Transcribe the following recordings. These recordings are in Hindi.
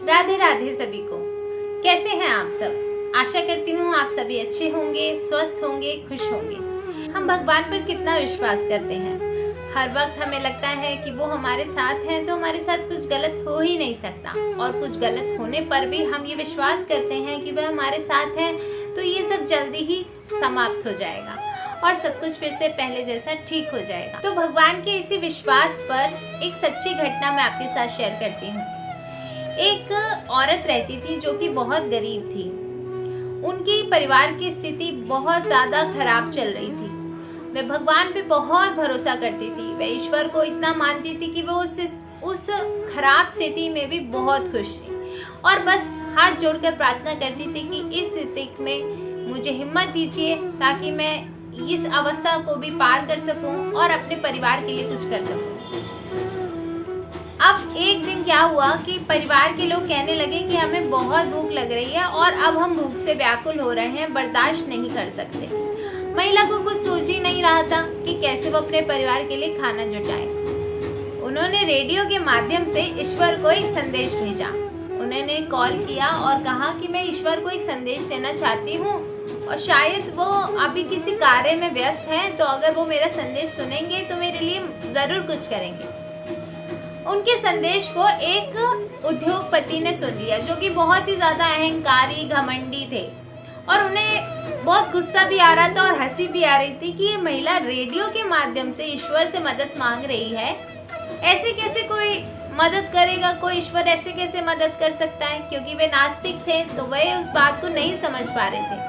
राधे राधे सभी को। कैसे हैं आप सब? आशा करती हूँ आप सभी अच्छे होंगे, स्वस्थ होंगे, खुश होंगे। हम भगवान पर कितना विश्वास करते हैं। हर वक्त हमें लगता है कि वो हमारे साथ हैं तो हमारे साथ कुछ गलत हो ही नहीं सकता, और कुछ गलत होने पर भी हम ये विश्वास करते हैं कि वह हमारे साथ हैं तो ये सब जल्दी ही समाप्त हो जाएगा और सब कुछ फिर से पहले जैसा ठीक हो जाएगा। तो भगवान के इसी विश्वास पर एक सच्ची घटना मैं आपके साथ शेयर करती हूँ। एक औरत रहती थी जो कि बहुत गरीब थी। उनकी परिवार की स्थिति बहुत ज़्यादा खराब चल रही थी। वह भगवान पे बहुत भरोसा करती थी। वह ईश्वर को इतना मानती थी कि वो उस खराब स्थिति में भी बहुत खुश थी और बस हाथ जोड़कर प्रार्थना करती थी कि इस स्थिति में मुझे हिम्मत दीजिए ताकि मैं इस अवस्था को भी पार कर सकूं और अपने परिवार के लिए कुछ कर सकूं। अब एक दिन क्या हुआ कि परिवार के लोग कहने लगे कि हमें बहुत भूख लग रही है और अब हम भूख से व्याकुल हो रहे हैं, बर्दाश्त नहीं कर सकते। महिला को कुछ सोच ही नहीं रहा था कि कैसे वो अपने परिवार के लिए खाना जुटाए। उन्होंने रेडियो के माध्यम से ईश्वर को एक संदेश भेजा। उन्होंने कॉल किया और कहा कि मैं ईश्वर को एक संदेश देना चाहती हूँ और शायद वो अभी किसी कार्य में व्यस्त हैं, तो अगर वो मेरा संदेश सुनेंगे तो मेरे लिए ज़रूर कुछ करेंगे। उनके संदेश को एक उद्योगपति ने सुन लिया जो कि बहुत ही ज़्यादा अहंकारी घमंडी थे, और उन्हें बहुत गुस्सा भी आ रहा था और हंसी भी आ रही थी कि ये महिला रेडियो के माध्यम से ईश्वर से मदद मांग रही है। ऐसे कैसे कोई मदद करेगा, कोई ईश्वर ऐसे कैसे मदद कर सकता है? क्योंकि वे नास्तिक थे तो वे उस बात को नहीं समझ पा रहे थे।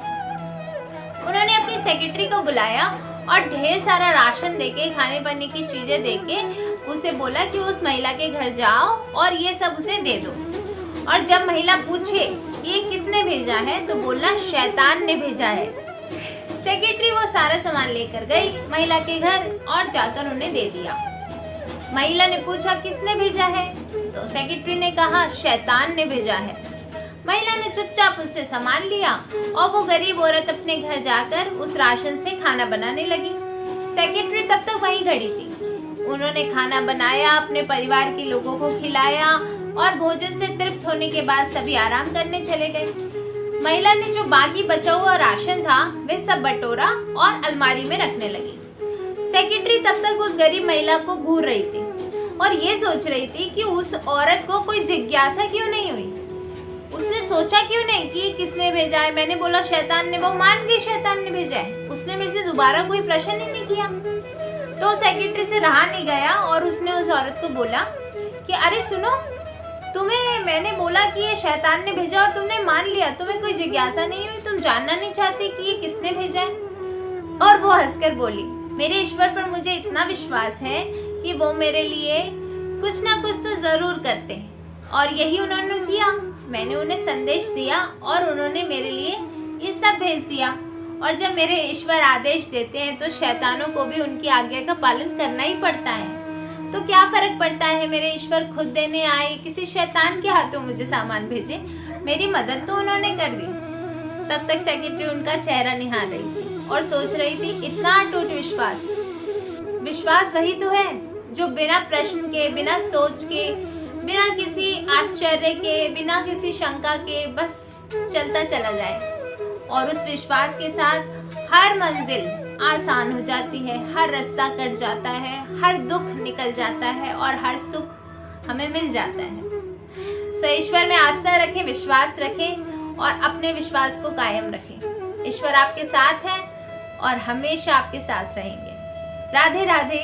उन्होंने अपनी सेक्रेटरी को बुलाया और ढेर सारा राशन देके, खाने पीने की चीजें देके उसे बोला कि उस महिला के घर जाओ और ये सब उसे दे दो। और जब महिला पूछे ये किसने भेजा है तो बोलना शैतान ने भेजा है। सेक्रेटरी वो सारा सामान लेकर गई महिला के घर और जाकर उन्हें दे दिया। महिला ने पूछा किसने भेजा है तो सेक्रेटरी ने कहा शैतान ने भेजा है। महिला ने चुपचाप उससे सामान लिया और वो गरीब औरत अपने घर जाकर उस राशन से खाना बनाने लगी। सेक्रेटरी तब तक वहीं खड़ी थी। उन्होंने खाना बनाया, अपने परिवार के लोगों को खिलाया और भोजन से तृप्त होने के बाद सभी आराम करने चले गए। महिला ने जो बाकी बचा हुआ राशन था वह सब बटोरा और अलमारी में रखने लगी। सेक्रेटरी तब तक उस गरीब महिला को घूर रही थी और ये सोच रही थी कि उस औरत को कोई जिज्ञासा क्यों नहीं हुई। उसने सोचा क्यों नहीं कि किसने भेजा है। मैंने बोला शैतान ने, वो मान गई शैतान ने भेजा है। उसने मेरे से दोबारा कोई प्रश्न ही नहीं किया। तो सेक्रेटरी से रहा नहीं गया और उसने उस औरत को बोला कि अरे सुनो, तुम्हें मैंने बोला कि ये शैतान ने भेजा और तुमने मान लिया। तुम्हें कोई जिज्ञासा नहीं हुई? तुम जानना नहीं चाहती कि ये किसने भेजा है? और वो हंसकर बोली, मेरे ईश्वर पर मुझे इतना विश्वास है कि वो मेरे लिए कुछ ना कुछ तो जरूर करते हैं, और यही उन्होंने किया। मैंने उन्हें संदेश दिया और उन्होंने मेरे लिए ये सब भेज दिया। और जब मेरे ईश्वर आदेश देते हैं तो शैतानों को भी उनकी आज्ञा का पालन करना ही पड़ता है। तो क्या फर्क पड़ता है, मेरे ईश्वर खुद देने आए, किसी शैतान के हाथों मुझे सामान भेजे, मेरी मदद तो उन्होंने कर दी। तब तक सेक्रेटरी उनका चेहरा निहार रही थी और सोच रही थी, इतना अटूट विश्वास वही तो है जो बिना प्रश्न के, बिना सोच के, बिना किसी आश्चर्य के, बिना किसी शंका के बस चलता चला जाए। और उस विश्वास के साथ हर मंजिल आसान हो जाती है, हर रास्ता कट जाता है, हर दुख निकल जाता है और हर सुख हमें मिल जाता है। सो ईश्वर में आस्था रखें, विश्वास रखें और अपने विश्वास को कायम रखें। ईश्वर आपके साथ है और हमेशा आपके साथ रहेंगे। राधे राधे।